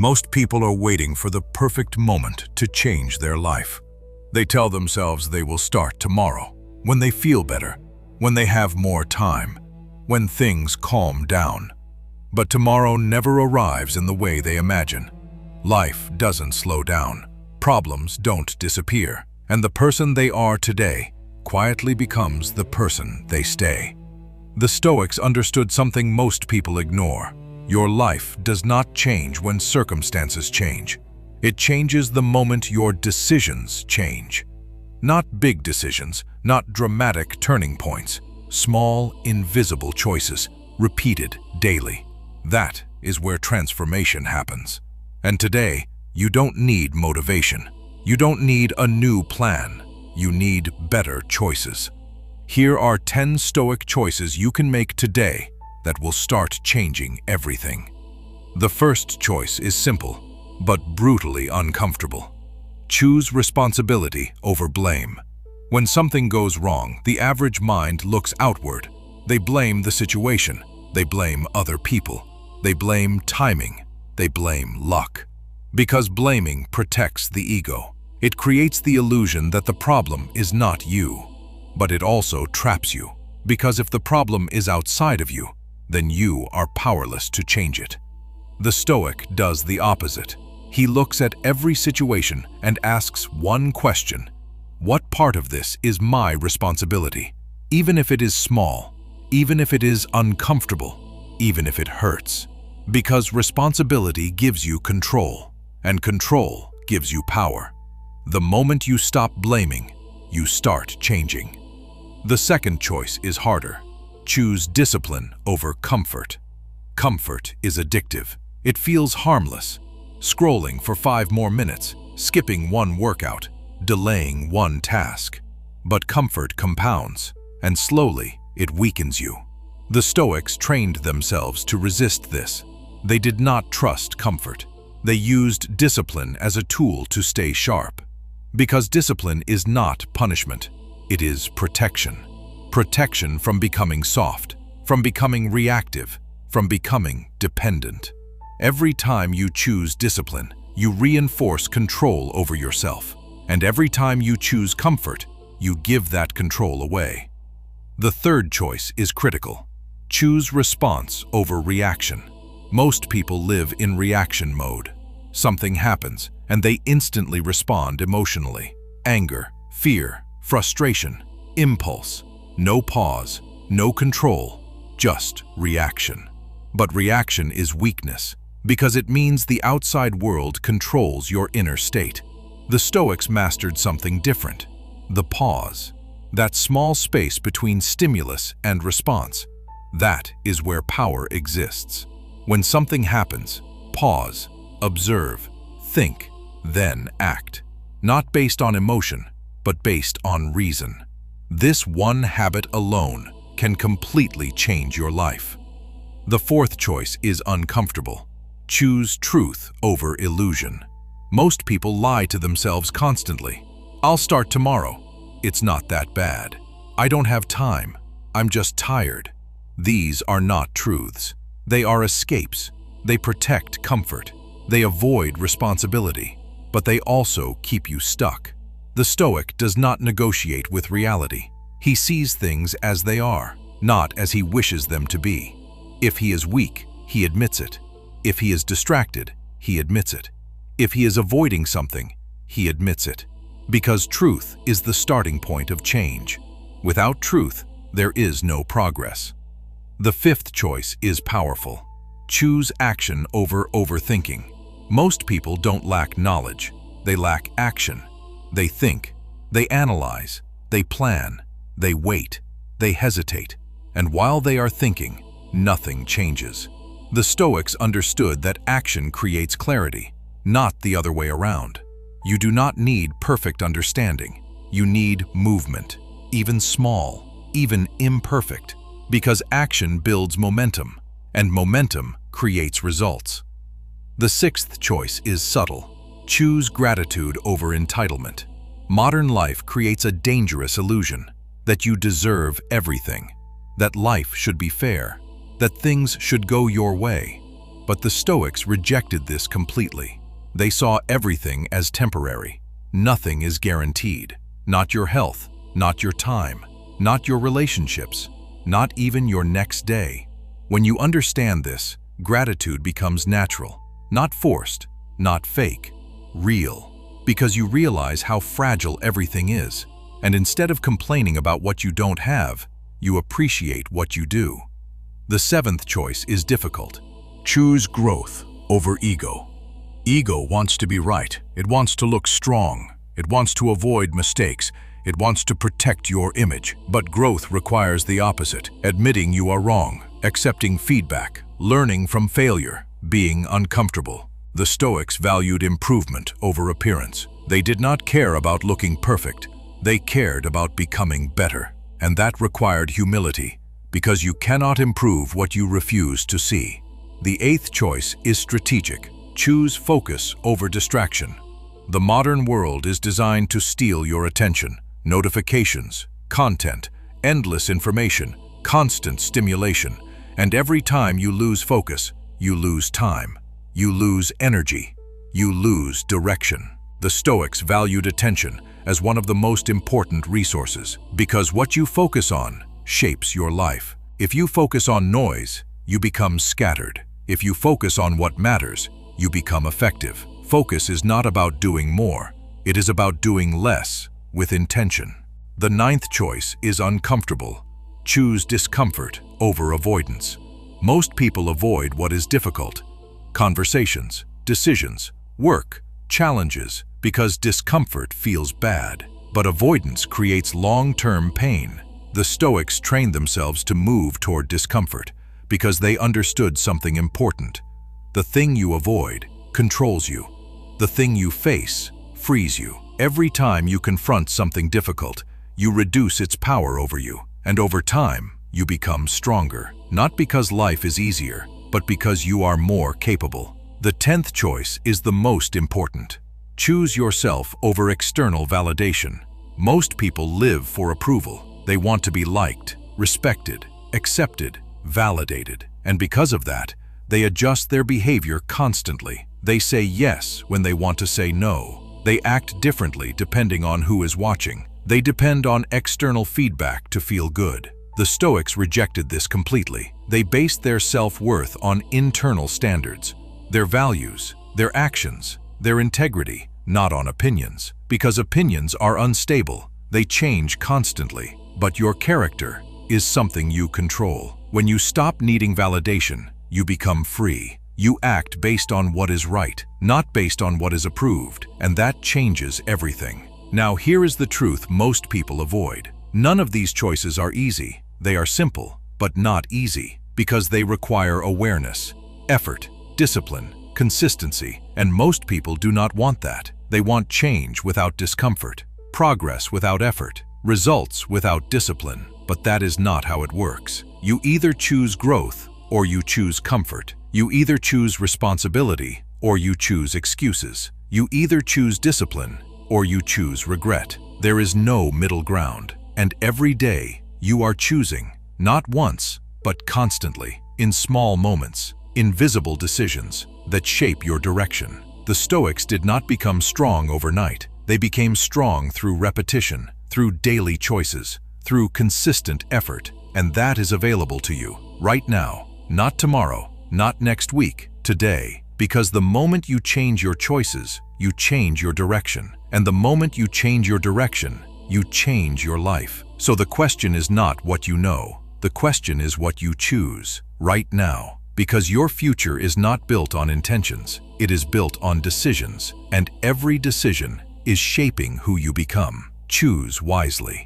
Most people are waiting for the perfect moment to change their life. They tell themselves they will start tomorrow, when they feel better, when they have more time, when things calm down. But tomorrow never arrives in the way they imagine. Life doesn't slow down, problems don't disappear, and the person they are today quietly becomes the person they stay. The Stoics understood something most people ignore. Your life does not change when circumstances change. It changes the moment your decisions change. Not big decisions, not dramatic turning points. Small, invisible choices, repeated daily. That is where transformation happens. And today, you don't need motivation. You don't need a new plan. You need better choices. Here are 10 Stoic choices you can make today that will start changing everything. The first choice is simple, but brutally uncomfortable. Choose responsibility over blame. When something goes wrong, the average mind looks outward. They blame the situation. They blame other people. They blame timing. They blame luck. Because blaming protects the ego. It creates the illusion that the problem is not you. But it also traps you. Because if the problem is outside of you, then you are powerless to change it. The Stoic does the opposite. He looks at every situation and asks one question: what part of this is my responsibility? Even if it is small, even if it is uncomfortable, even if it hurts. Because responsibility gives you control, and control gives you power. The moment you stop blaming, you start changing. The second choice is harder. Choose discipline over comfort. Comfort is addictive. It feels harmless. Scrolling for 5 more minutes, skipping one workout, delaying one task. But comfort compounds, and slowly it weakens you. The Stoics trained themselves to resist this. They did not trust comfort. They used discipline as a tool to stay sharp. Because discipline is not punishment, it is protection. Protection from becoming soft, from becoming reactive, from becoming dependent. Every time you choose discipline, you reinforce control over yourself. And every time you choose comfort, you give that control away. The third choice is critical. Choose response over reaction. Most people live in reaction mode. Something happens, and they instantly respond emotionally. Anger, fear, frustration, impulse. No pause, no control, just reaction. But reaction is weakness, because it means the outside world controls your inner state. The Stoics mastered something different: the pause. That small space between stimulus and response. That is where power exists. When something happens, pause, observe, think, then act. Not based on emotion, but based on reason. This one habit alone can completely change your life. The fourth choice is uncomfortable. Choose truth over illusion. Most people lie to themselves constantly. I'll start tomorrow. It's not that bad. I don't have time. I'm just tired. These are not truths. They are escapes. They protect comfort. They avoid responsibility, but they also keep you stuck. The Stoic does not negotiate with reality. He sees things as they are, not as he wishes them to be. If he is weak, he admits it. If he is distracted, he admits it. If he is avoiding something, he admits it. Because truth is the starting point of change. Without truth, there is no progress. The fifth choice is powerful. Choose action over overthinking. Most people don't lack knowledge. They lack action. They think, they analyze, they plan, they wait, they hesitate. And while they are thinking, nothing changes. The Stoics understood that action creates clarity, not the other way around. You do not need perfect understanding. You need movement, even small, even imperfect, because action builds momentum, and momentum creates results. The sixth choice is subtle. Choose gratitude over entitlement. Modern life creates a dangerous illusion that you deserve everything, that life should be fair, that things should go your way. But the Stoics rejected this completely. They saw everything as temporary. Nothing is guaranteed. Not your health, not your time, not your relationships, not even your next day. When you understand this, gratitude becomes natural, not forced, not fake, real, because you realize how fragile everything is. And instead of complaining about what you don't have, you appreciate what you do. The seventh choice is difficult. Choose growth over ego. Ego wants to be right. It wants to look strong. It wants to avoid mistakes. It wants to protect your image. But growth requires the opposite, admitting you are wrong, accepting feedback, learning from failure, being uncomfortable. The Stoics valued improvement over appearance. They did not care about looking perfect. They cared about becoming better. And that required humility, because you cannot improve what you refuse to see. The eighth choice is strategic. Choose focus over distraction. The modern world is designed to steal your attention. Notifications, content, endless information, constant stimulation. And every time you lose focus, you lose time. You lose energy. You lose direction. The Stoics valued attention as one of the most important resources, because what you focus on shapes your life. If you focus on noise, you become scattered. If you focus on what matters, you become effective. Focus is not about doing more. It is about doing less with intention. The ninth choice is uncomfortable. Choose discomfort over avoidance. Most people avoid what is difficult. Conversations, decisions, work, challenges, because discomfort feels bad. But avoidance creates long-term pain. The Stoics trained themselves to move toward discomfort because they understood something important. The thing you avoid controls you. The thing you face frees you. Every time you confront something difficult, you reduce its power over you. And over time, you become stronger. Not because life is easier, but because you are more capable. The 10th choice is the most important. Choose yourself over external validation. Most people live for approval. They want to be liked, respected, accepted, validated. And because of that, they adjust their behavior constantly. They say yes when they want to say no. They act differently depending on who is watching. They depend on external feedback to feel good. The Stoics rejected this completely. They based their self-worth on internal standards, their values, their actions, their integrity, not on opinions. Because opinions are unstable, they change constantly. But your character is something you control. When you stop needing validation, you become free. You act based on what is right, not based on what is approved, and that changes everything. Now here is the truth most people avoid. None of these choices are easy. They are simple, but not easy, because they require awareness, effort, discipline, consistency, and most people do not want that. They want change without discomfort, progress without effort, results without discipline. But that is not how it works. You either choose growth or you choose comfort. You either choose responsibility or you choose excuses. You either choose discipline or you choose regret. There is no middle ground. And every day you are choosing, not once, but constantly, in small moments, invisible decisions that shape your direction. The Stoics did not become strong overnight. They became strong through repetition, through daily choices, through consistent effort. And that is available to you right now, not tomorrow, not next week, today. Because the moment you change your choices, you change your direction. And the moment you change your direction, you change your life. So the question is not what you know. The question is what you choose right now. Because your future is not built on intentions. It is built on decisions. And every decision is shaping who you become. Choose wisely.